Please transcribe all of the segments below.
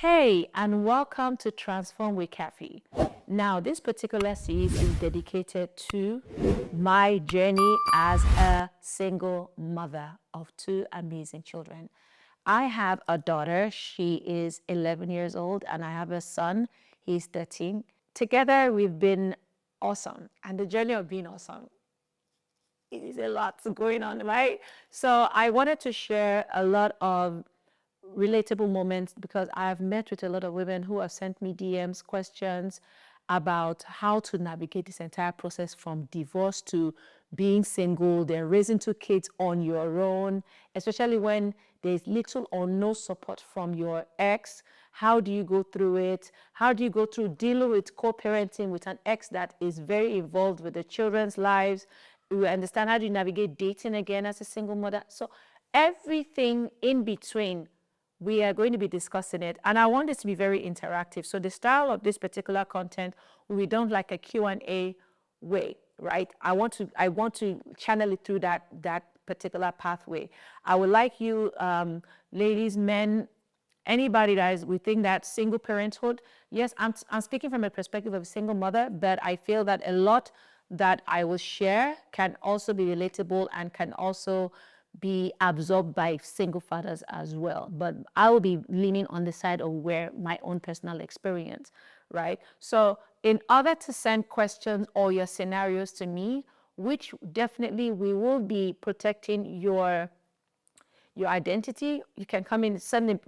Hey, and welcome to Transform with Kaffy. Now, this particular series is dedicated to my journey as a single mother of two amazing children. I have a daughter, she is 11 years old, and I have a son, he's 13. Together, we've been awesome, and the journey of being awesome is a lot going on, right? So, I wanted to share a lot of relatable moments because I have met with a lot of women who have sent me DMs, questions about how to navigate this entire process from divorce to being single, then raising two kids on your own, especially when there's little or no support from your ex. How do you go through it? How do you go through dealing with co-parenting with an ex that is very involved with the children's lives? We understand how do you navigate dating again as a single mother? So everything in between, we are going to be discussing it, and I want this to be very interactive. So the style of this particular content, we don't like a Q&A way, right? I want to channel it through that particular pathway. I would like you, ladies, men, anybody that is within that single parenthood. Yes, I'm speaking from a perspective of a single mother, but I feel that a lot that I will share can also be relatable and can also be absorbed by single fathers as well. But I will be leaning on the side of where my own personal experience, right? So in order to send questions or your scenarios to me, which definitely we will be protecting your identity, you can come in, send in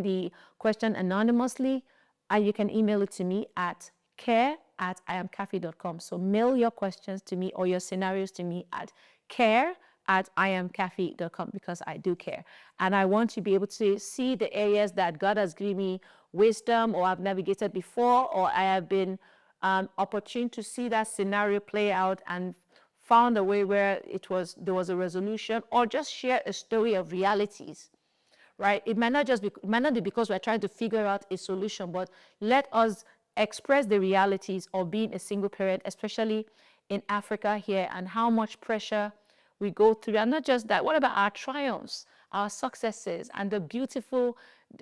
the question anonymously, and you can email it to me at care@iamkaffy.com. So mail your questions to me or your scenarios to me at care@iamkaffy.com because I do care. And I want to be able to see the areas that God has given me wisdom or I've navigated before, or I have been opportune to see that scenario play out and found a way where there was a resolution, or just share a story of realities, right? It might not be because we're trying to figure out a solution, but let us express the realities of being a single parent, especially in Africa here, and how much pressure we go through. And not just that, what about our triumphs, our successes, and the beautiful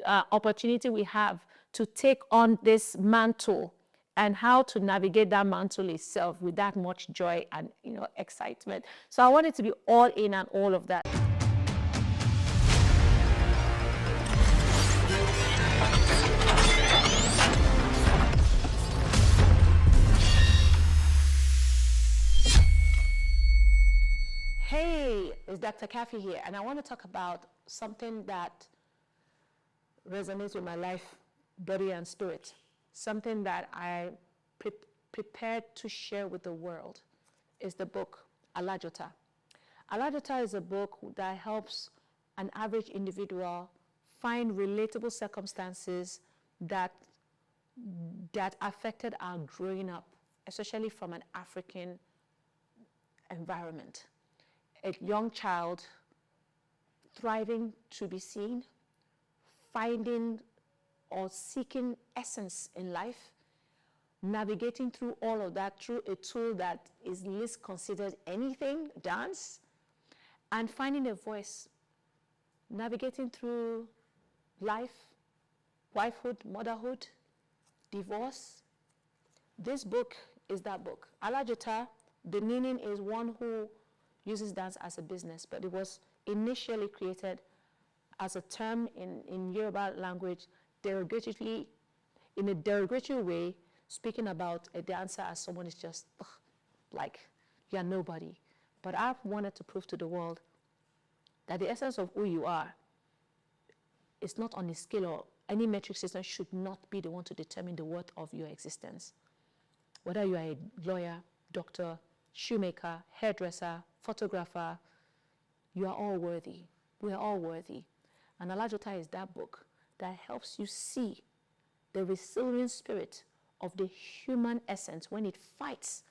opportunity we have to take on this mantle, and how to navigate that mantle itself with that much joy and excitement. So I want it to be all in and all of that. Hey, it's Dr. Kaffy here, and I want to talk about something that resonates with my life, body, and spirit. Something that I prepared to share with the world is the book Alajota. Alajota is a book that helps an average individual find relatable circumstances that affected our growing up, especially from an African environment. A young child thriving to be seen, finding or seeking essence in life, navigating through all of that through a tool that is least considered anything, dance, and finding a voice, navigating through life, wifehood, motherhood, divorce. This book is that book. Alajota, the meaning is one who uses dance as a business, but it was initially created as a term in Yoruba language, derogatively, in a derogatory way, speaking about a dancer as someone is just like you're nobody. But I've wanted to prove to the world that the essence of who you are is not on a scale, or any metric system should not be the one to determine the worth of your existence. Whether you are a lawyer, doctor, shoemaker, hairdresser, photographer, you are all worthy. We are all worthy. And Alajota is that book that helps you see the resilient spirit of the human essence when it fights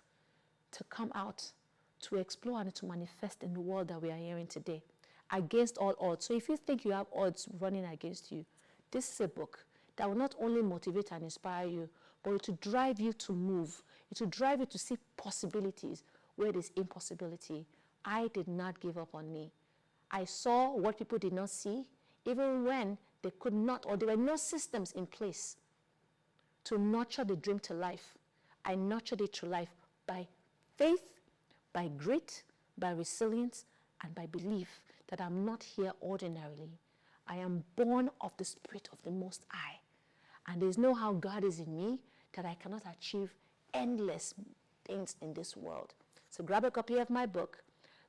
to come out, to explore, and to manifest in the world that we are hearing today, against all odds. So if you think you have odds running against you, this is a book that will not only motivate and inspire you, but it will drive you to move. It will drive you to see possibilities where there's impossibility. I did not give up on me. I saw what people did not see, even when They could not, or there were no systems in place to nurture the dream to life. I nurtured it to life by faith, by grit, by resilience, and by belief that I'm not here ordinarily. I am born of the Spirit of the Most High. And there's no how God is in me that I cannot achieve endless things in this world. So grab a copy of my book.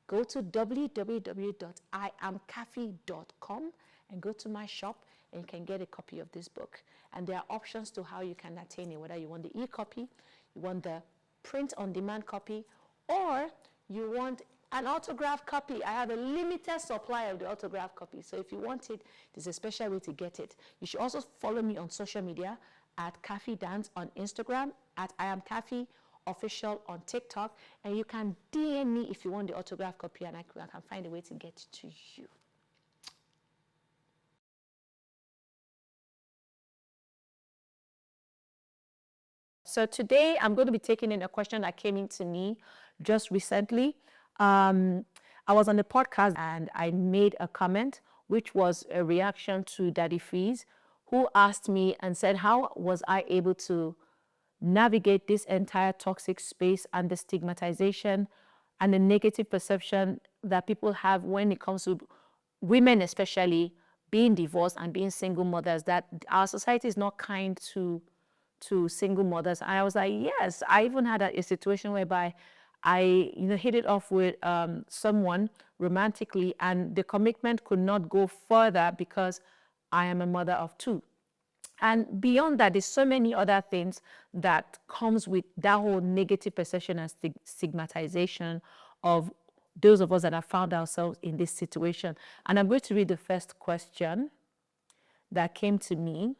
Go to www.iamkaffy.com and go to my shop, and you can get a copy of this book. And there are options to how you can attain it, whether you want the e-copy, you want the print-on-demand copy, or you want an autograph copy. I have a limited supply of the autograph copy. So if you want it, there's a special way to get it. You should also follow me on social media at Kaffy Dance on Instagram, at I am Kaffy Official on TikTok, and you can DM me if you want the autograph copy, and I can find a way to get it to you. So today I'm going to be taking in a question that came into me just recently. I was on the podcast and I made a comment, which was a reaction to Daddy Freeze, who asked me and said, how was I able to navigate this entire toxic space and the stigmatization and the negative perception that people have when it comes to women, especially being divorced and being single mothers, that our society is not kind to single mothers. And I was like, yes. I even had a situation whereby I hit it off with someone romantically, and the commitment could not go further because I am a mother of two. And beyond that, there's so many other things that comes with that whole negative perception and stigmatization of those of us that have found ourselves in this situation. And I'm going to read the first question that came to me,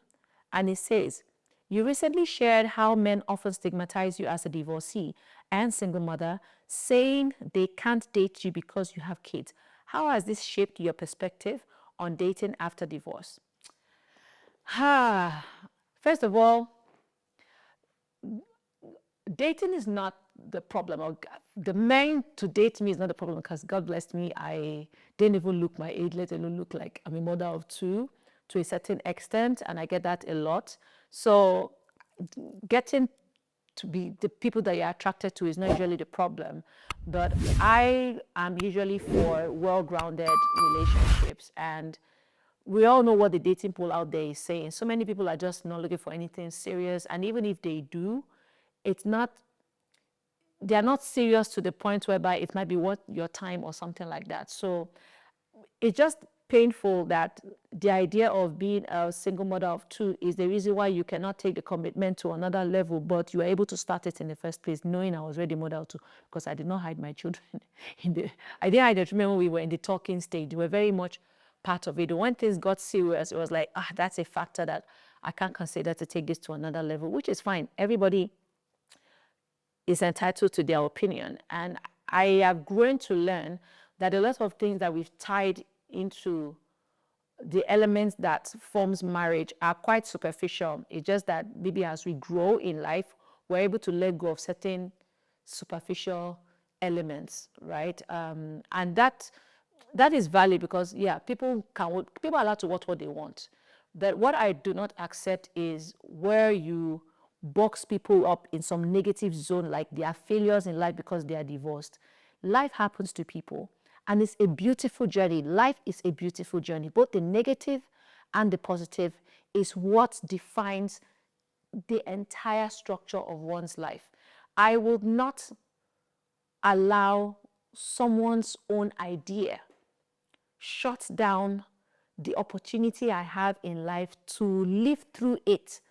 and it says, you recently shared how men often stigmatize you as a divorcee and single mother, saying they can't date you because you have kids. How has this shaped your perspective on dating after divorce? First of all, dating is not the problem. Or the man to date me is not the problem, because God blessed me, I didn't even look my age, let alone look like I'm a mother of two to a certain extent, and I get that a lot. So getting to be the people that you're attracted to is not usually the problem. But I am usually for well-grounded relationships, and we all know what the dating pool out there is saying. So many people are just not looking for anything serious, and even if they do, they're not serious to the point whereby it might be worth your time or something like that. So it's just painful that the idea of being a single mother of two is the reason why you cannot take the commitment to another level, but you were able to start it in the first place, knowing I was already mother of two, because I did not hide my children. I didn't hide them. Remember, we were in the talking stage. They were very much part of it. When things got serious, it was like, that's a factor that I can't consider to take this to another level, which is fine. Everybody is entitled to their opinion. And I have grown to learn that a lot of things that we've tied into the elements that forms marriage are quite superficial. It's just that maybe as we grow in life, we're able to let go of certain superficial elements, right? And that is valid, because people are allowed to want what they want. But what I do not accept is where you box people up in some negative zone, like they are failures in life because they are divorced. Life happens to people, and it's a beautiful journey. Life is a beautiful journey. Both the negative and the positive is what defines the entire structure of one's life. I will not allow someone's own idea shut down the opportunity I have in life to live through it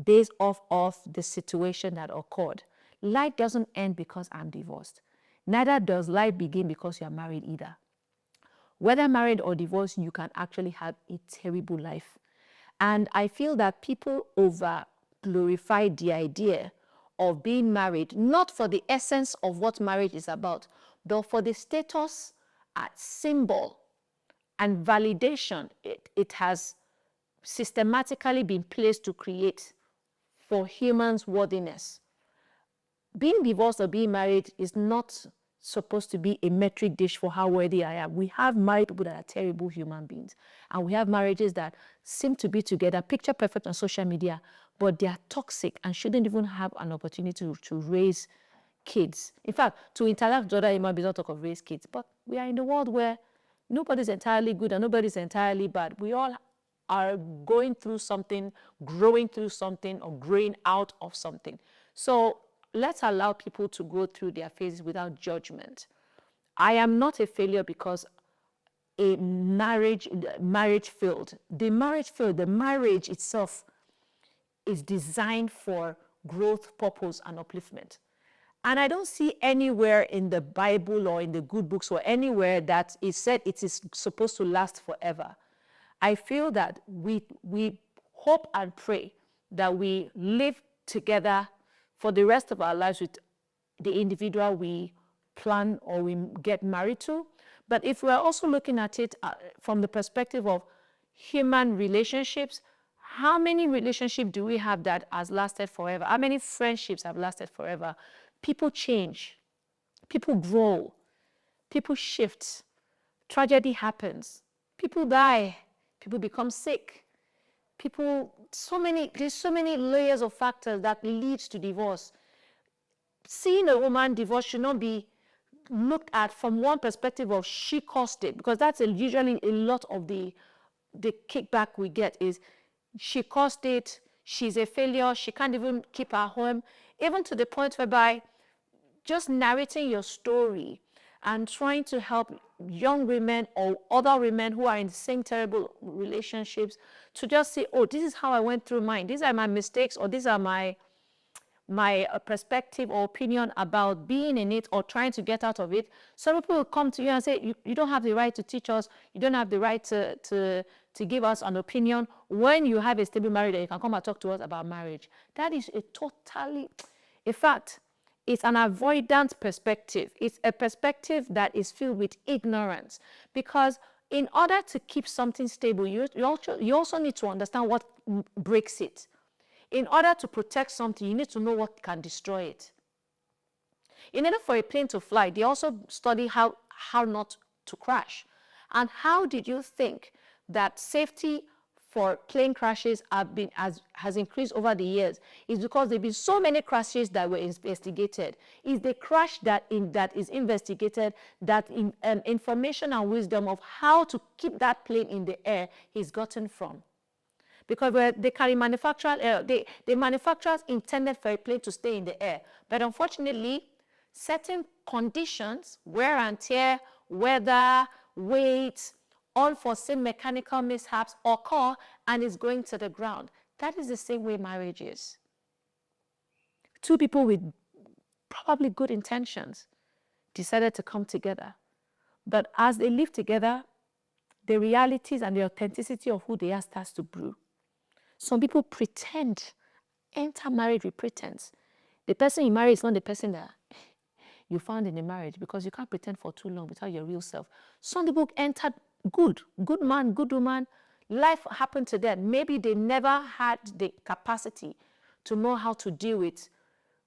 based off of the situation that occurred. Life doesn't end because I'm divorced. Neither does life begin because you're married either. Whether married or divorced, you can actually have a terrible life. And I feel that people over glorify the idea of being married, not for the essence of what marriage is about, but for the status, symbol, and validation it has systematically been placed to create for humans' worthiness. Being divorced or being married is not supposed to be a metric dish for how worthy I am. We have married people that are terrible human beings. And we have marriages that seem to be together, picture perfect on social media, but they are toxic and shouldn't even have an opportunity to raise kids. In fact, to interact with other human beings, not talk of raise kids. But we are in the world where nobody's entirely good and nobody's entirely bad. We all are going through something, growing through something, or growing out of something. So let's allow people to go through their phases without judgment. I am not a failure because a marriage failed. The marriage itself is designed for growth, purpose, and upliftment. And I don't see anywhere in the Bible or in the good books or anywhere that it said it is supposed to last forever. I feel that we hope and pray that we live together for the rest of our lives with the individual we plan or we get married to. But if we're also looking at it from the perspective of human relationships, how many relationships do we have that has lasted forever? How many friendships have lasted forever? People change, people grow, people shift, tragedy happens, people die, people become sick, there's so many layers of factors that lead to divorce. Seeing a woman divorced should not be looked at from one perspective of she caused it, because that's usually a lot of the kickback we get is she caused it, she's a failure, she can't even keep her home, even to the point whereby just narrating your story and trying to help young women or other women who are in the same terrible relationships to just say, oh, this is how I went through mine. These are my mistakes, or these are my perspective or opinion about being in it or trying to get out of it. Some people will come to you and say, you don't have the right to teach us. You don't have the right to give us an opinion. When you have a stable marriage, you can come and talk to us about marriage. That is in fact, it's an avoidant perspective. It's a perspective that is filled with ignorance. Because in order to keep something stable, you also need to understand what breaks it. In order to protect something, you need to know what can destroy it. In order for a plane to fly, they also study how not to crash. And how did you think that safety for plane crashes has increased over the years? Is because there have been so many crashes that were investigated. It's the crash that is investigated that information and wisdom of how to keep that plane in the air is gotten from. Because the manufacturers intended for a plane to stay in the air. But unfortunately, certain conditions, wear and tear, weather, weight, unforeseen mechanical mishaps occur and is going to the ground. That is the same way marriage is. Two people with probably good intentions decided to come together. But as they live together, the realities and the authenticity of who they are starts to brew. Some people pretend, enter marriage with pretense. The person you marry is not the person that you found in a marriage, because you can't pretend for too long without your real self. Some people entered good man, good woman. Life happened to them. Maybe they never had the capacity to know how to deal with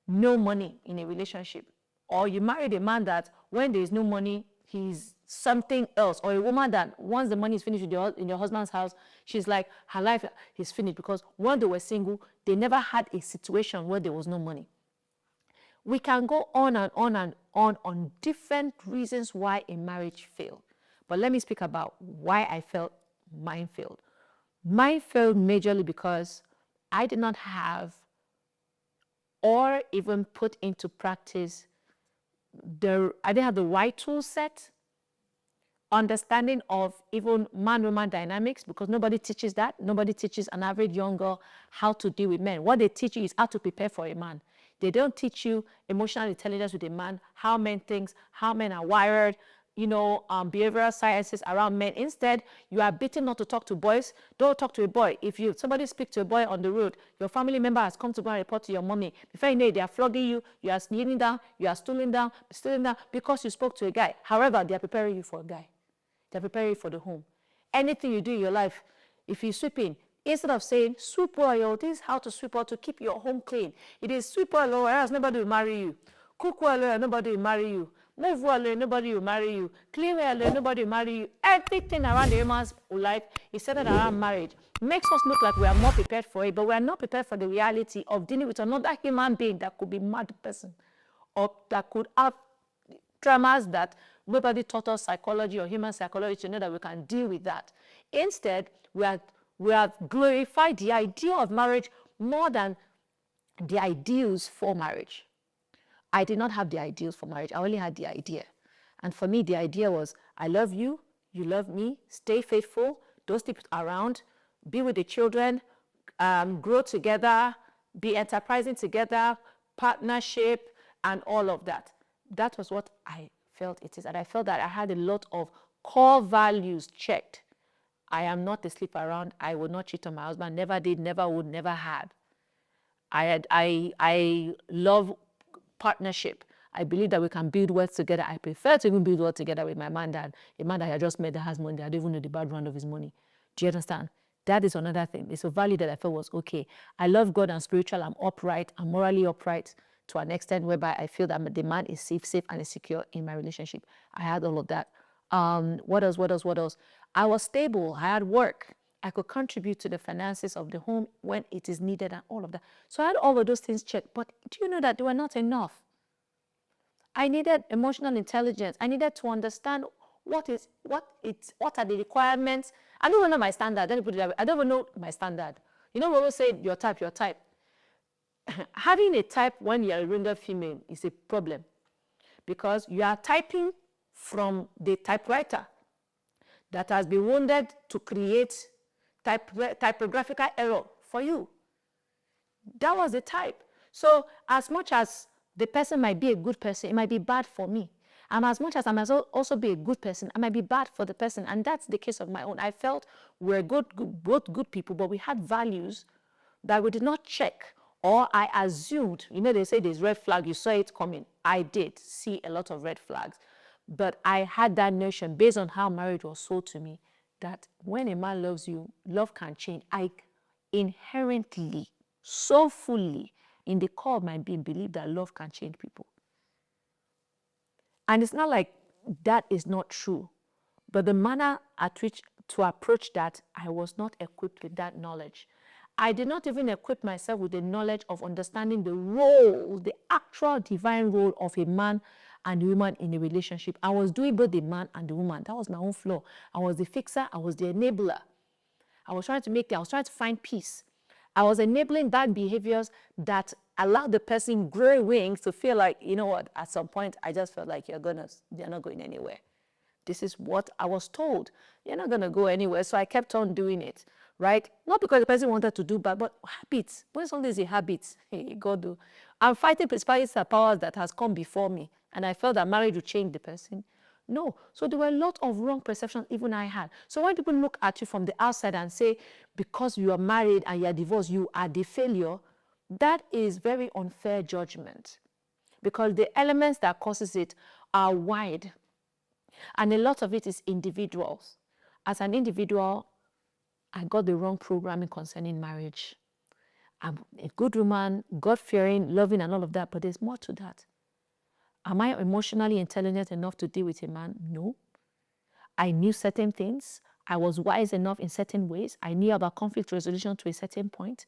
no money in a relationship. Or you married a man that when there is no money, he's something else. Or a woman that once the money is finished in your husband's house, she's like, her life is finished, because when they were single, they never had a situation where there was no money. We can go on and on and on different reasons why a marriage failed. But let me speak about why I felt mine failed. Mine failed majorly because I did not have or even put into practice I didn't have the right tool set, understanding of even man-woman dynamics, because nobody teaches that. Nobody teaches an average young girl how to deal with men. What they teach you is how to prepare for a man. They don't teach you emotional intelligence with a man, how men think, how men are wired, behavioral sciences around men. Instead, you are bitten not to talk to boys. Don't talk to a boy. If somebody speaks to a boy on the road, your family member has come to go and report to your mommy. Before you know it, they are flogging you. You are kneeling down. You are stealing down because you spoke to a guy. However, they are preparing you for a guy. They are preparing you for the home. Anything you do in your life, if you're sweeping, instead of saying, sweep well, this is how to sweep well to keep your home clean. It is sweep well, or else nobody will marry you. Cook well, or nobody will marry you. Move well alone, nobody will marry you. Clean well alone, nobody will marry you. Everything around the human's life is centered around marriage. Makes us look like we are more prepared for it, but we are not prepared for the reality of dealing with another human being that could be a mad person, or that could have traumas that nobody taught us psychology or human psychology to know that we can deal with that. Instead, we have glorified the idea of marriage more than the ideals for marriage. I did not have the ideals for marriage. I only had the idea. And for me, the idea was, I love you, you love me, stay faithful, don't sleep around, be with the children, grow together, be enterprising together, partnership, and all of that. That was what I felt it is. And I felt that I had a lot of core values checked. I am not a sleep around. I will not cheat on my husband. Never did, never would, never had. I love partnership. I believe that we can build wealth together. I prefer to even build wealth together with my man than a man that I just met that has money. I don't even know the background of his money. Do you understand? That is another thing. It's a value that I felt was okay. I love God and spiritual. I'm upright. I'm morally upright to an extent whereby I feel that the man is safe and is secure in my relationship. I had all of that. What else? I was stable. I had work. I could contribute to the finances of the home when it is needed and all of that. So I had all of those things checked. But do you know that they were not enough? I needed emotional intelligence. I needed to understand what are the requirements. I don't even know my standard. Let me put it that way. I don't even know my standard. You know, we always say your type. Having a type when you're a rendered female is a problem, because you are typing from the typewriter that has been wounded to create typographical error for you. That was the type. So as much as the person might be a good person, it might be bad for me. And as much as I might also be a good person, I might be bad for the person. And that's the case of my own. I felt we're both good people, but we had values that we did not check. Or I assumed, you know, they say there's red flag, you saw it coming. I did see a lot of red flags. But I had that notion based on how marriage was sold to me, that when a man loves you, love can change. I inherently, so fully, in the core of my being, believe that love can change people. And it's not like that is not true. But the manner at which to approach that, I was not equipped with that knowledge. I did not even equip myself with the knowledge of understanding the role, the actual divine role of a man and a woman in a relationship. I was doing both the man and the woman. That was my own flaw. I was the fixer. I was the enabler. I was trying to find peace. I was enabling bad behaviors that allowed the person grow wings to feel like, you know what, at some point, I just felt like they're not going anywhere. This is what I was told. You're not going to go anywhere. So I kept on doing it, right? Not because the person wanted to do bad, but habits. When something is a habit, hey, God do. I'm fighting principalities and powers that has come before me. And I felt that marriage would change the person. No. So there were a lot of wrong perceptions even I had. So when people look at you from the outside and say, because you are married and you are divorced, you are the failure, that is very unfair judgment. Because the elements that causes it are wide. And a lot of it is individuals. As an individual, I got the wrong programming concerning marriage. I'm a good woman, God-fearing, loving, and all of that, but there's more to that. Am I emotionally intelligent enough to deal with a man? No. I knew certain things. I was wise enough in certain ways. I knew about conflict resolution to a certain point.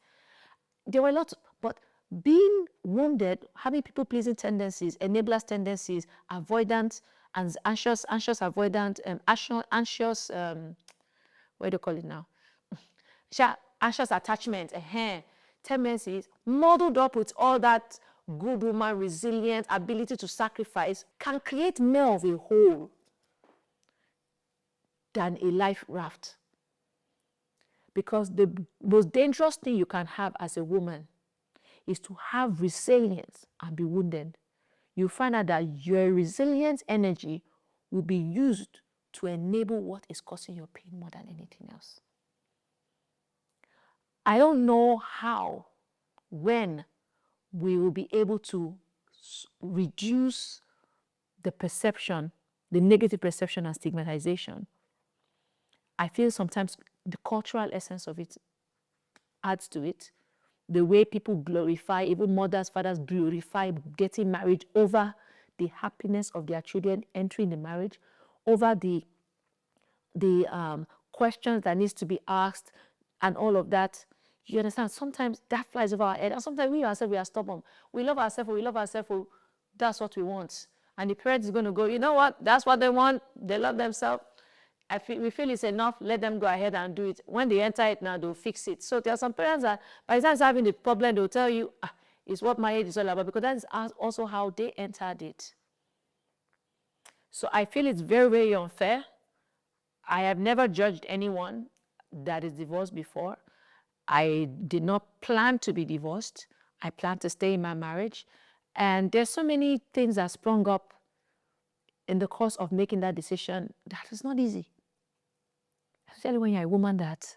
There were lots, but being wounded, having people-pleasing tendencies, enablers tendencies, avoidant, and anxious avoidant, anxious, what do you call it now? Anxious attachment, tendencies, modeled up with all that good woman, resilient, ability to sacrifice, can create more of a whole than a life raft. Because the most dangerous thing you can have as a woman is to have resilience and be wounded. You find out that your resilient energy will be used to enable what is causing your pain more than anything else. I don't know how, when we will be able to reduce the perception, the negative perception and stigmatization. I feel sometimes the cultural essence of it adds to it. The way people glorify, even mothers, fathers glorify getting married over the happiness of their children entering the marriage, over the questions that needs to be asked and all of that. You understand? Sometimes that flies over our head. And sometimes we ourselves, we are stubborn. We love ourselves, that's what we want. And the parent is going to go, you know what? That's what they want. They love themselves. We feel it's enough. Let them go ahead and do it. When they enter it now, they'll fix it. So there are some parents that by the time it's having the problem, they'll tell you, it's what marriage is all about, because that is also how they entered it. So I feel it's very, very unfair. I have never judged anyone that is divorced before. I did not plan to be divorced. I plan to stay in my marriage. And there's so many things that sprung up in the course of making that decision that is not easy. Especially when you're a woman that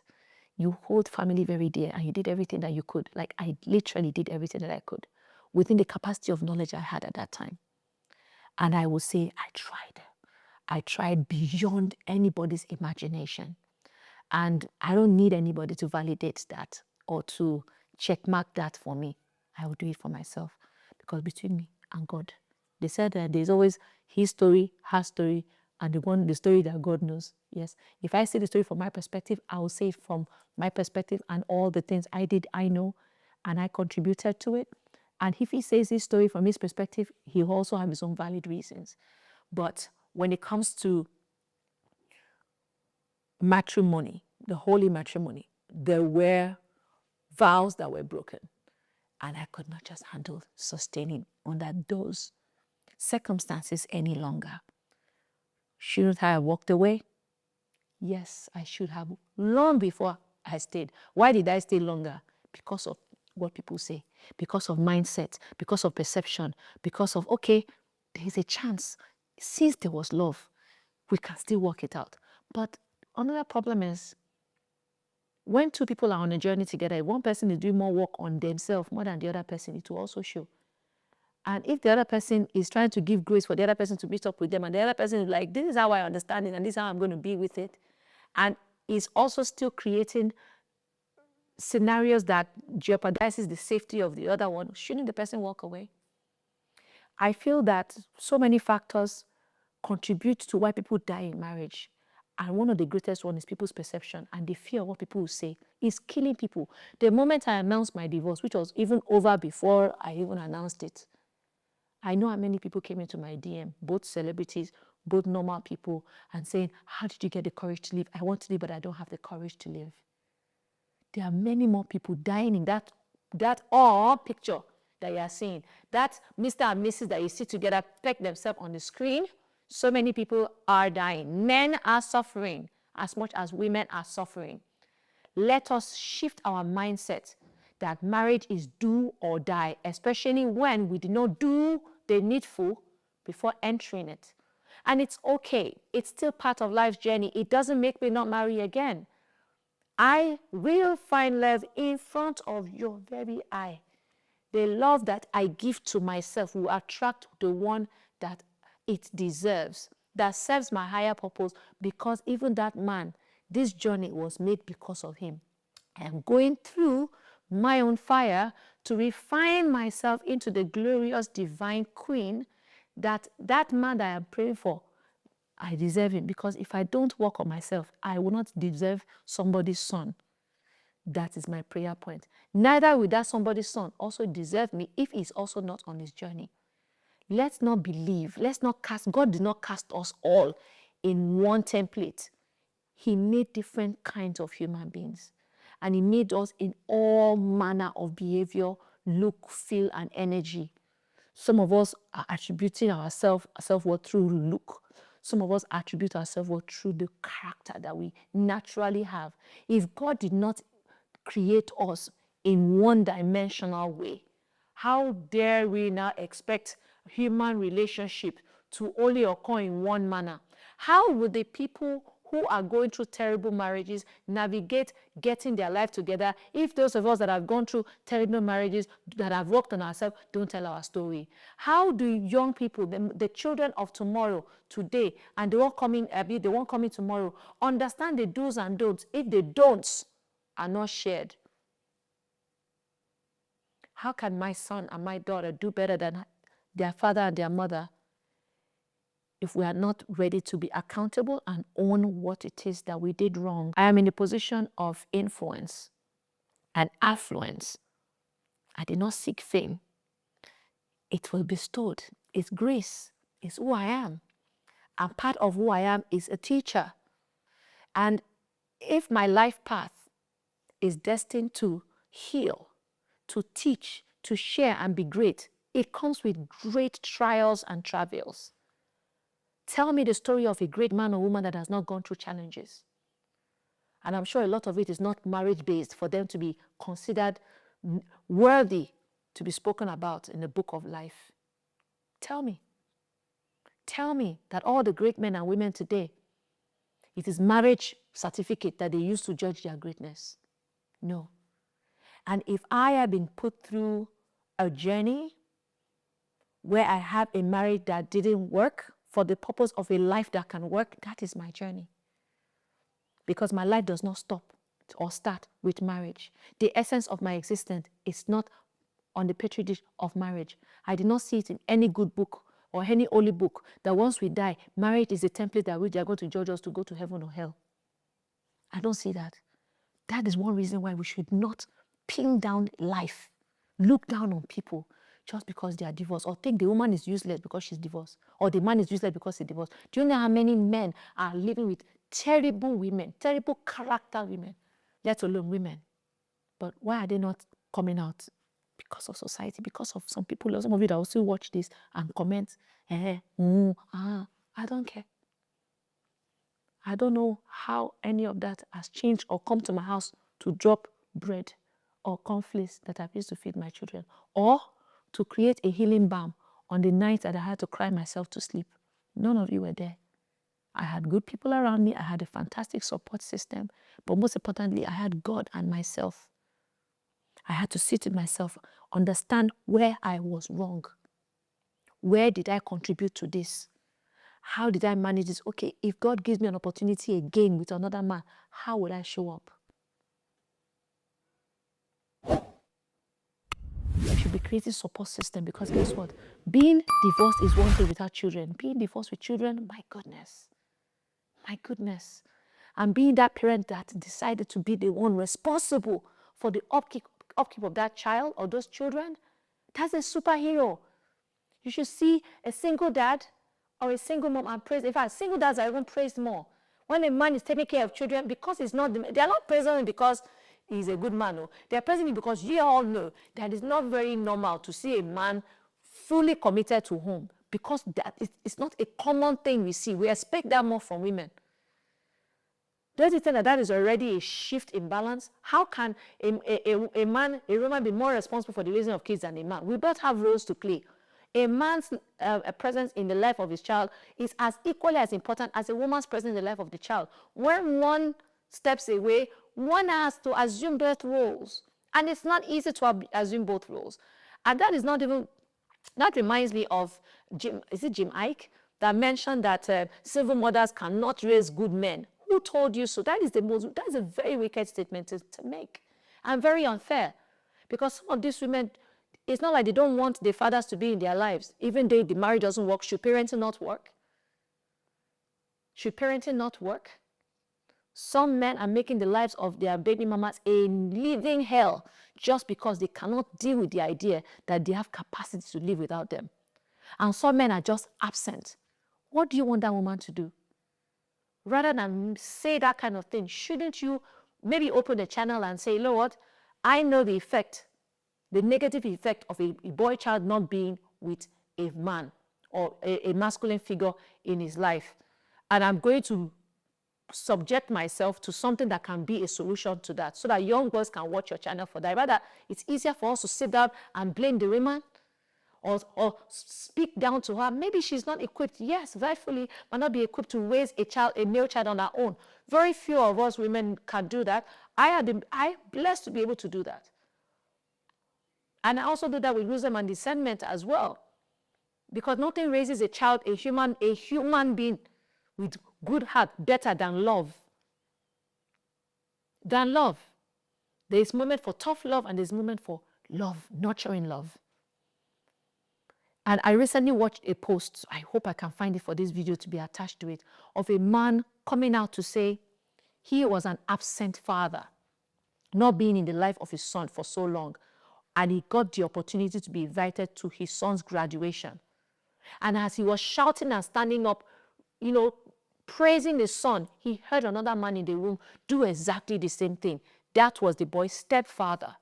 you hold family very dear and you did everything that you could. Like I literally did everything that I could within the capacity of knowledge I had at that time. And I will say, I tried. I tried beyond anybody's imagination. And I don't need anybody to validate that or to checkmark that for me. I will do it for myself, because between me and God, they said that there's always his story, her story, and the story that God knows. Yes, if I say the story from my perspective, I will say it from my perspective and all the things I did, I know, and I contributed to it. And if he says his story from his perspective, he will also have his own valid reasons. But when it comes to matrimony, the holy matrimony, there were vows that were broken. And I could not just handle sustaining under those circumstances any longer. Shouldn't I have walked away? Yes, I should have, long before I stayed. Why did I stay longer? Because of what people say, because of mindset, because of perception, because of, okay, there is a chance. Since there was love, we can still work it out. But another problem is, when two people are on a journey together, if one person is doing more work on themselves more than the other person, it will also show. And if the other person is trying to give grace for the other person to meet up with them, and the other person is like, this is how I understand it, and this is how I'm going to be with it, and is also still creating scenarios that jeopardizes the safety of the other one, shouldn't the person walk away? I feel that so many factors contribute to why people die in marriage. And one of the greatest one is people's perception and the fear of what people will say is killing people. The moment I announced my divorce, which was even over before I even announced it, I know how many people came into my DM, both celebrities, both normal people, and saying, how did you get the courage to live? I want to live, but I don't have the courage to live. There are many more people dying in that all picture that you are seeing. That Mr. and Mrs. that you see together peck themselves on the screen. So many people are dying. Men are suffering as much as women are suffering. Let us shift our mindset that marriage is do or die, especially when we did not do the needful before entering it. And it's okay. It's still part of life's journey. It doesn't make me not marry again. I will find love in front of your very eye. The love that I give to myself will attract the one that it deserves, that serves my higher purpose, because even that man, this journey was made because of him. I am going through my own fire to refine myself into the glorious divine queen that man that I am praying for, I deserve him. Because if I don't work on myself, I will not deserve somebody's son. That is my prayer point. Neither will that somebody's son also deserve me if he's also not on his journey. Let's not believe, let's not cast, God did not cast us all in one template. He made different kinds of human beings. And he made us in all manner of behavior, look, feel, and energy. Some of us are attributing our self-worth through look. Some of us attribute our self-worth through the character that we naturally have. If God did not create us in one-dimensional way, how dare we now expect human relationship to only occur in one manner? How would the people who are going through terrible marriages navigate getting their life together if those of us that have gone through terrible marriages, that have worked on ourselves, don't tell our story? How do young people, the children of tomorrow, today, and the one coming tomorrow, understand the do's and don'ts if the don'ts are not shared? How can my son and my daughter do better than their father and their mother if we are not ready to be accountable and own what it is that we did wrong. I am in a position of influence and affluence. I did not seek fame. It was bestowed. It's grace. It's who I am. And part of who I am is a teacher. And if my life path is destined to heal, to teach, to share and be great, it comes with great trials and travails. Tell me the story of a great man or woman that has not gone through challenges. And I'm sure a lot of it is not marriage-based for them to be considered worthy to be spoken about in the book of life. Tell me that all the great men and women today, it is marriage certificate that they use to judge their greatness. No. And if I have been put through a journey where I have a marriage that didn't work for the purpose of a life that can work, that is my journey. Because my life does not stop or start with marriage. The essence of my existence is not on the petri dish of marriage. I did not see it in any good book or any holy book that once we die, marriage is a template that they are going to judge us to go to heaven or hell. I don't see that. That is one reason why we should not pin down life, look down on people just because they are divorced, or think the woman is useless because she's divorced, or the man is useless because he's divorced. Do you know how many men are living with terrible women, terrible character women, let alone women? But why are they not coming out? Because of society, because of some people, some of you that will still watch this and comment, I don't care. I don't know how any of that has changed or come to my house to drop bread or cornflakes that I've used to feed my children, or to create a healing balm on the night that I had to cry myself to sleep. None of you were there. I had good people around me. I had a fantastic support system. But most importantly, I had God and myself. I had to sit with myself, understand where I was wrong. Where did I contribute to this? How did I manage this? Okay, if God gives me an opportunity again with another man, how would I show up? I should be creating support system, because guess what? Being divorced is one thing without children. Being divorced with children, my goodness. My goodness. And being that parent that decided to be the one responsible for the upkeep of that child or those children, that's a superhero. You should see a single dad or a single mom and praise. In fact, single dads are even praised more. When a man is taking care of children, because it's not, they are not praising him because he's a good man. No. They are praising him because you all know that it's not very normal to see a man fully committed to home, because that it's not a common thing we see. We expect that more from women. Don't you think that is already a shift in balance? How can a woman be more responsible for the raising of kids than a man? We both have roles to play. A man's presence in the life of his child is as equally as important as a woman's presence in the life of the child. When one steps away, one has to assume both roles. And it's not easy to assume both roles. And that is not even, that reminds me of Jim Ike, that mentioned that single mothers cannot raise good men. Who told you so? That is a very wicked statement to make, and very unfair, because some of these women, it's not like they don't want their fathers to be in their lives. Even though the marriage doesn't work, should parenting not work? Should parenting not work? Some men are making the lives of their baby mamas a living hell just because they cannot deal with the idea that they have capacity to live without them. And some men are just absent. What do you want that woman to do? Rather than say that kind of thing, shouldn't you maybe open a channel and say, you know what, I know the effect, the negative effect of a boy child not being with a man or a masculine figure in his life. And I'm going to subject myself to something that can be a solution to that, so that young girls can watch your channel for that. Rather, it's easier for us to sit down and blame the woman, or speak down to her. Maybe she's not equipped. Yes, rightfully, might not be equipped to raise a male child on her own. Very few of us women can do that. I'm blessed to be able to do that. And I also do that with wisdom and discernment as well. Because nothing raises a child, a human being with good heart better than love. Than love. There is moment for tough love and there's moment for love, nurturing love. And I recently watched a post, I hope I can find it for this video to be attached to it, of a man coming out to say he was an absent father, not being in the life of his son for so long. And he got the opportunity to be invited to his son's graduation. And as he was shouting and standing up, praising his son, he heard another man in the room do exactly the same thing. That was the boy's stepfather.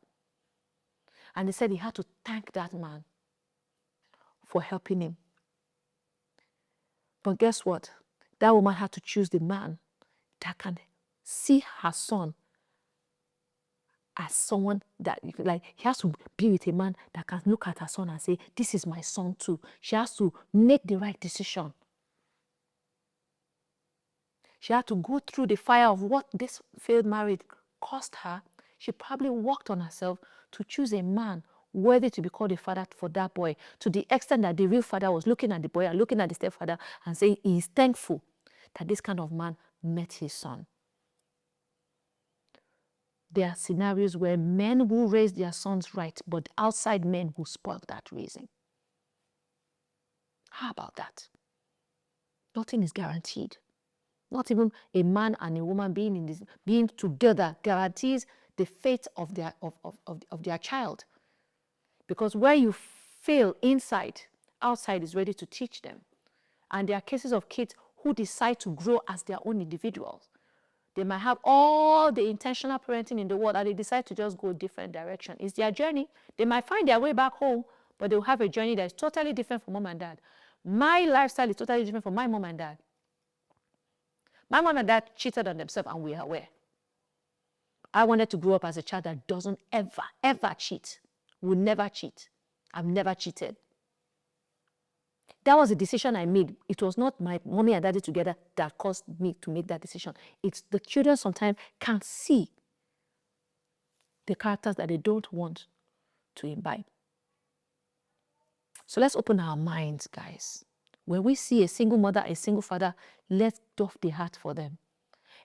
And he said he had to thank that man for helping him. But guess what? That woman had to choose the man that can see her son as someone that, like, he has to be with a man that can look at her son and say, this is my son too. She has to make the right decision. She had to go through the fire of what this failed marriage cost her. She probably worked on herself to choose a man worthy to be called a father for that boy, to the extent that the real father was looking at the boy and looking at the stepfather and saying he is thankful that this kind of man met his son. There are scenarios where men will raise their sons right, but outside men will spoil that raising. How about that? Nothing is guaranteed. Not even a man and a woman being together guarantees the fate of their child. Because where you fail inside, outside is ready to teach them. And there are cases of kids who decide to grow as their own individuals. They might have all the intentional parenting in the world and they decide to just go a different direction. It's their journey. They might find their way back home, but they'll have a journey that is totally different from mom and dad. My lifestyle is totally different from my mom and dad. My mom and dad cheated on themselves and we are aware. I wanted to grow up as a child that doesn't ever cheat. Will never cheat. I've never cheated. That was a decision I made. It was not my mommy and daddy together that caused me to make that decision. It's the children sometimes can't see the characters that they don't want to imbibe. So let's open our minds, guys. When we see a single mother, a single father, let's doff the heart for them.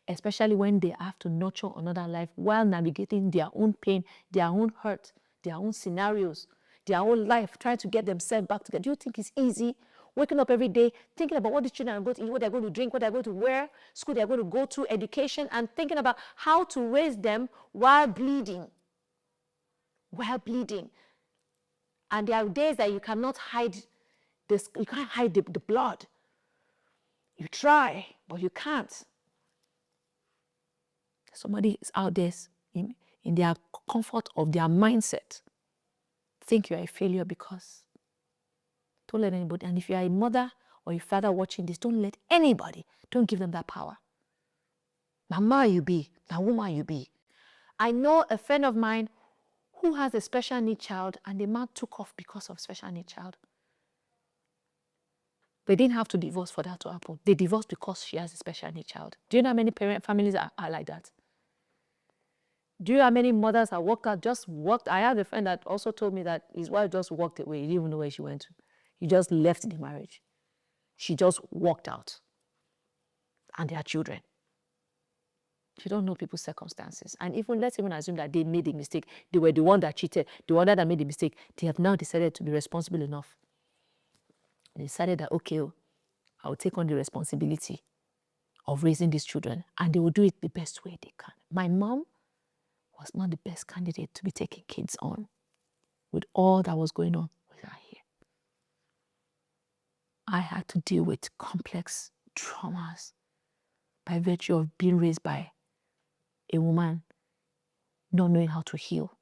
Especially when they have to nurture another life while navigating their own pain, their own hurt, their own scenarios, their own life, trying to get themselves back together. Do you think it's easy? Waking up every day, thinking about what the children are going to eat, what they're going to drink, what they're going to wear, school they're going to go to, education, and thinking about how to raise them while bleeding. While bleeding. And there are days that you cannot hide this, you can't hide the blood. You try, but you can't. Somebody is out there in their comfort of their mindset. Think you are a failure because don't let anybody, and if you are a mother or a father watching this, don't let anybody, don't give them that power. Mama you be, now woman you be. I know a friend of mine who has a special need child and the man took off because of special need child. They didn't have to divorce for that to happen. They divorced because she has a special need child. Do you know how many families are like that? Do you know how many mothers have worked out, just worked? I had a friend that also told me that his wife just walked away. He didn't even know where she went to. He just left the marriage. She just walked out. And their children. You don't know people's circumstances. And even let's even assume that they made a mistake. They were the one that cheated, the one that made the mistake. They have now decided to be responsible enough. They decided that, okay, I will take on the responsibility of raising these children. And they will do it the best way they can. My mom was not the best candidate to be taking kids on with all that was going on with her here. I had to deal with complex traumas by virtue of being raised by a woman not knowing how to heal.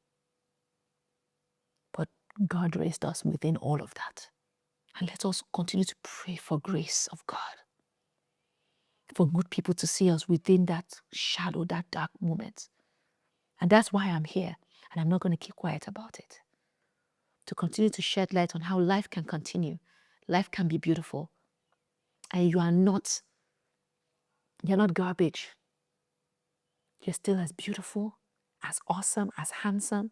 But God raised us within all of that. And let us continue to pray for grace of God, for good people to see us within that shadow, that dark moment. And that's why I'm here, and I'm not going to keep quiet about it. To continue to shed light on how life can continue. Life can be beautiful. And you're not garbage. You're still as beautiful, as awesome, as handsome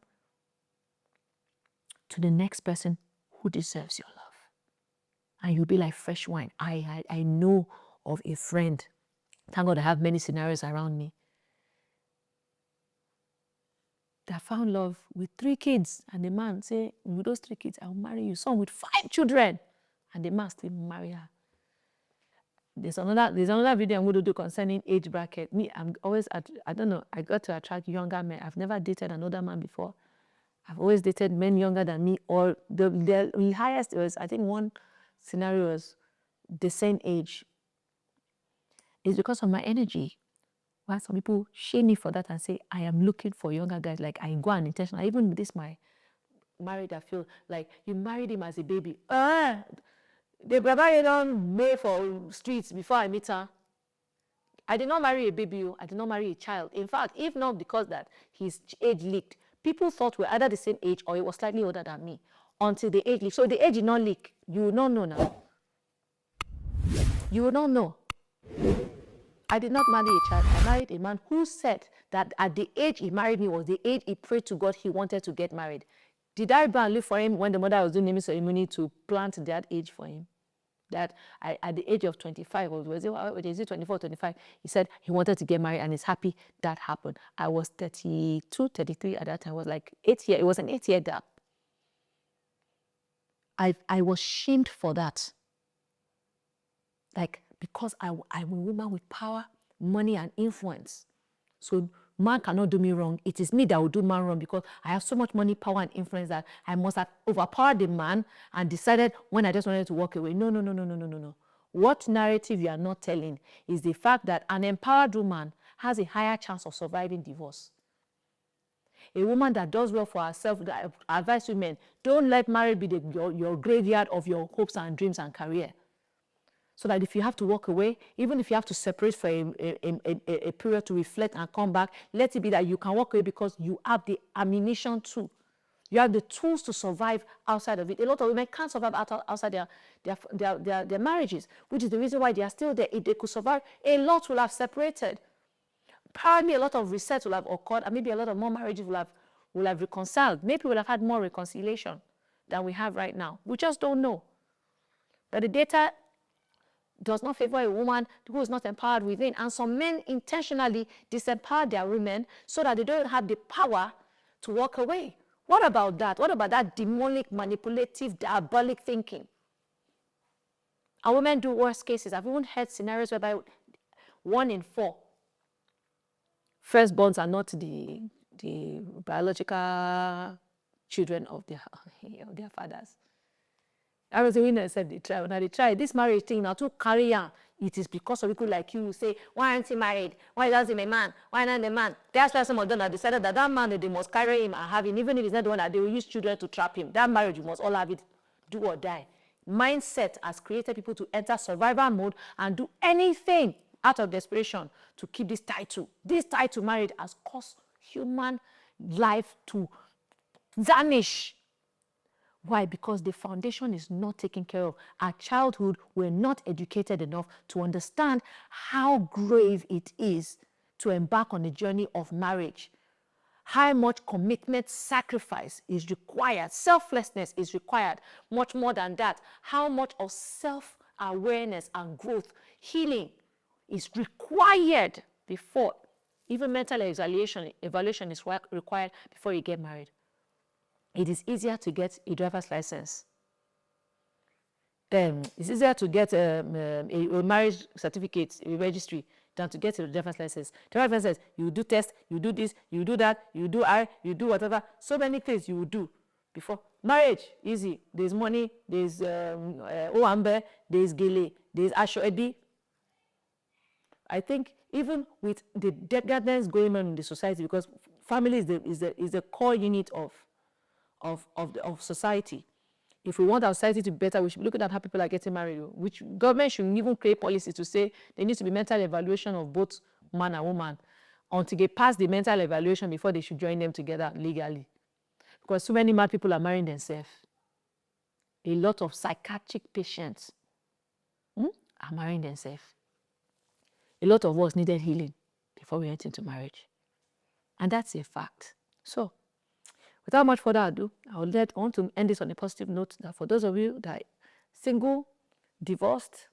to the next person who deserves your love. And you'll be like fresh wine. I know of a friend. Thank God I have many scenarios around me that found love with 3 kids, and the man say, with those 3 kids, I'll marry you. Some with 5 children, and the man still marry her. There's another video I'm going to do concerning age bracket. Me, I'm always, I don't know, I got to attract younger men. I've never dated an older man before. I've always dated men younger than me, or the highest was, I think one scenario was the same age. It's because of my energy. Why some people shame me for that and say, I am looking for younger guys. Like, I go and intentional. Even with this, my married, I feel like you married him as a baby. The brother you don't made for streets before I meet her. I did not marry a baby. I did not marry a child. In fact, if not because that his age leaked, people thought we're either the same age or he was slightly older than me until the age leaked. So the age did not leak. You will not know now. You will not know. I did not marry a child. I married a man who said that at the age he married me was the age he prayed to God he wanted to get married. Did I go and look for him when the mother was doing naming ceremony to plant that age for him? That at the age of 25, or was it 24, 25, he said he wanted to get married and is happy that happened. I was 32, 33 at that time. I was like 8 years. It was an 8-year gap. I was shamed for that. Like, because I'm a woman with power, money, and influence. So man cannot do me wrong. It is me that will do man wrong because I have so much money, power, and influence that I must have overpowered the man and decided when I just wanted to walk away. No. What narrative you are not telling is the fact that an empowered woman has a higher chance of surviving divorce. A woman that does well for herself, that I advise women, don't let marriage be your graveyard of your hopes and dreams and career. So that if you have to walk away, even if you have to separate for a period to reflect and come back, let it be that you can walk away because you have the ammunition too. You have the tools to survive outside of it. A lot of women can't survive outside their marriages, which is the reason why they are still there. If they could survive, a lot will have separated. Probably a lot of reset will have occurred, and maybe a lot of more marriages will have reconciled. Maybe we'll have had more reconciliation than we have right now. We just don't know. But the data does not favor a woman who is not empowered within. And some men intentionally disempower their women so that they don't have the power to walk away. What about that? What about that demonic, manipulative, diabolic thinking? And women do worse cases. I've even heard scenarios whereby 1 in 4 firstborns are not the biological children of their fathers. I was the winner, said they try. Now they try this marriage thing now to carry on. It is because of people like you who say, why aren't he married? Why doesn't he a man? Why not the man? That's why some of them have decided that man, they must carry him and have him, even if he's not the one that they will use children to trap him. That marriage, you must all have it, do or die. Mindset has created people to enter survival mode and do anything out of desperation to keep this title. This title marriage has caused human life to vanish. Why? Because the foundation is not taken care of. Our childhood, we're not educated enough to understand how grave it is to embark on the journey of marriage. How much commitment, sacrifice is required. Selflessness is required. Much more than that. How much of self-awareness and growth, healing is required before. Even mental evaluation is required before you get married. It is easier to get a driver's license. It's easier to get a marriage certificate, a registry, than to get a driver's license. Driver's license, you do test, you do this, you do that, you do you do whatever. So many things you will do before. Marriage, easy. There's money, there's Owambe, there's Gele, there's Asho Ebi. I think even with the decadence going on in the society, because family is the core unit of society. If we want our society to be better, we should be looking at how people are getting married, which government should even create policies to say there needs to be mental evaluation of both man and woman until they pass the mental evaluation before they should join them together legally. Because so many mad people are marrying themselves. A lot of psychiatric patients are marrying themselves. A lot of us needed healing before we went into marriage. And that's a fact. So, without much further ado, I want to end this on a positive note that for those of you that are single, divorced,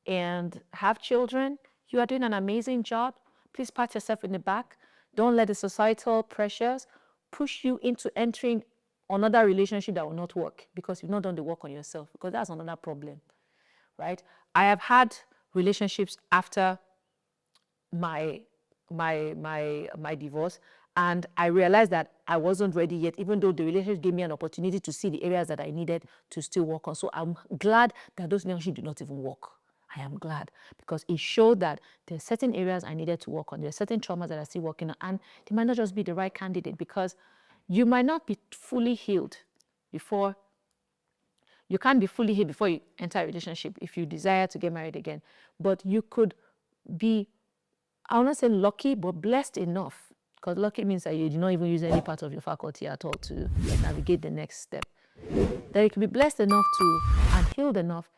and have children, you are doing an amazing job. Please pat yourself in the back. Don't let the societal pressures push you into entering another relationship that will not work because you've not done the work on yourself, because that's another problem, right? I have had relationships after my divorce, and I realized that I wasn't ready yet, even though the relationship gave me an opportunity to see the areas that I needed to still work on. So I'm glad that those relationships did not even work. I am glad, because it showed that there are certain areas I needed to work on. There are certain traumas that I'm still working on, and they might not just be the right candidate, because you might not be fully healed before. You can't be fully healed before you enter a relationship if you desire to get married again. But you could be, I will not say lucky, but blessed enough, because lucky means that you did not even use any part of your faculty at all to navigate the next step. That you can be blessed enough to, and healed enough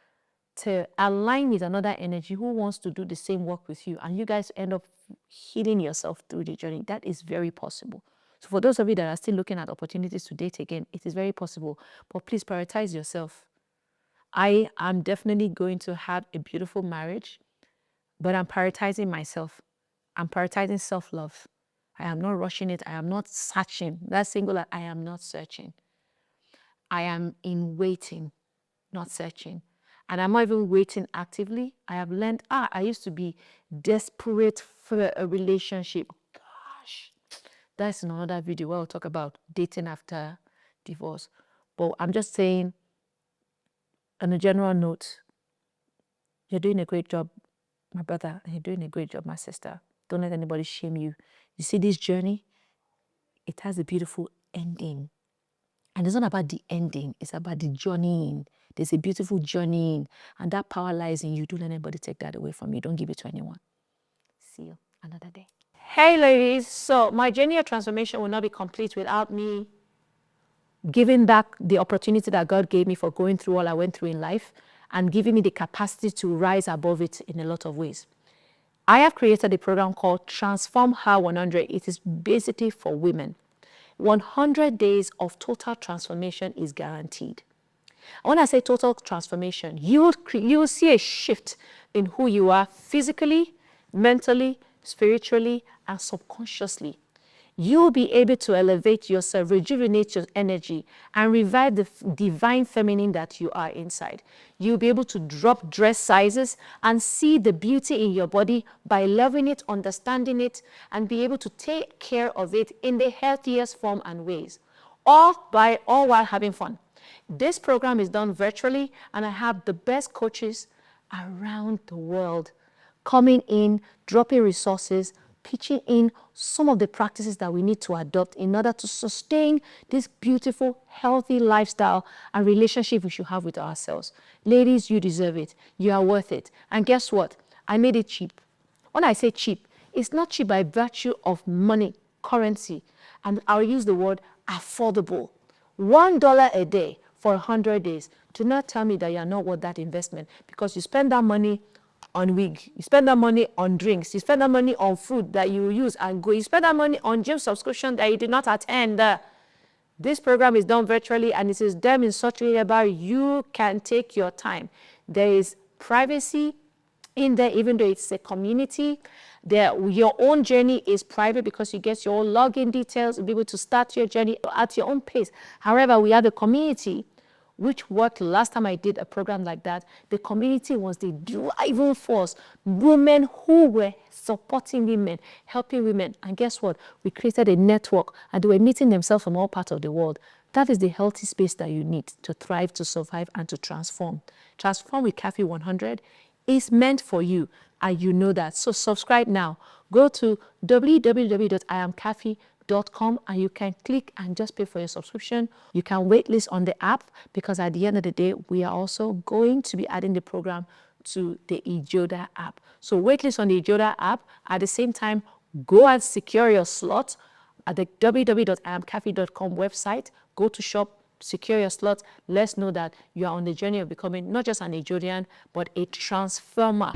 to align with another energy who wants to do the same work with you, and you guys end up healing yourself through the journey. That is very possible. So for those of you that are still looking at opportunities to date again, it is very possible. But please prioritize yourself. I am definitely going to have a beautiful marriage, but I'm prioritizing myself. I'm prioritizing self-love. I am not rushing it. I am not searching. That's singular. I am not searching. I am in waiting, not searching. And I'm not even waiting actively. I have learned, I used to be desperate for a relationship. Gosh, that's in another video where I'll talk about dating after divorce. But I'm just saying, on a general note, you're doing a great job, my brother, and you're doing a great job, my sister. Don't let anybody shame you. You see this journey? It has a beautiful ending. And it's not about the ending, it's about the journeying. There's a beautiful journeying, and that power lies in you. Don't let anybody take that away from you. Don't give it to anyone. See you another day. Hey ladies, so my journey of transformation will not be complete without me giving back the opportunity that God gave me for going through all I went through in life, and giving me the capacity to rise above it in a lot of ways. I have created a program called Transform Her 100. It is basically for women. 100 days of total transformation is guaranteed. And when I say total transformation, you'll see a shift in who you are physically, mentally, spiritually, and subconsciously. You'll be able to elevate yourself, rejuvenate your energy, and revive the divine feminine that you are inside. You'll be able to drop dress sizes and see the beauty in your body by loving it, understanding it, and be able to take care of it in the healthiest form and ways, all while having fun. This program is done virtually, and I have the best coaches around the world coming in, dropping resources, pitching in some of the practices that we need to adopt in order to sustain this beautiful, healthy lifestyle and relationship we should have with ourselves. Ladies, you deserve it. You are worth it. And guess what? I made it cheap. When I say cheap, it's not cheap by virtue of money, currency, and I'll use the word affordable. $1 a day for 100 days. Do not tell me that you are not worth that investment, because you spend that money on wig, you spend that money on drinks, you spend that money on food that you use and go, you spend that money on gym subscription that you did not attend. This program is done virtually, and it is done in such a way whereby you can take your time. There is privacy in there, even though it's a community. Your own journey is private because you get your own login details. You'll be able to start your journey at your own pace. However, we have a community which worked last time I did a program like that. The community was the driving force. Women who were supporting women, helping women. And guess what? We created a network, and they were meeting themselves from all parts of the world. That is the healthy space that you need to thrive, to survive, and to transform. Transform with Kaffy 100 is meant for you, and you know that. So subscribe now. Go to www.iamkaffy.com and you can click and just pay for your subscription. You can waitlist on the app, because at the end of the day, we are also going to be adding the program to the Ijoda app. So waitlist on the Ijoda app. At the same time, go and secure your slot at the www.iamkaffy.com website. Go to shop, secure your slot. Let's know that you are on the journey of becoming not just an Ijodian, but a transformer.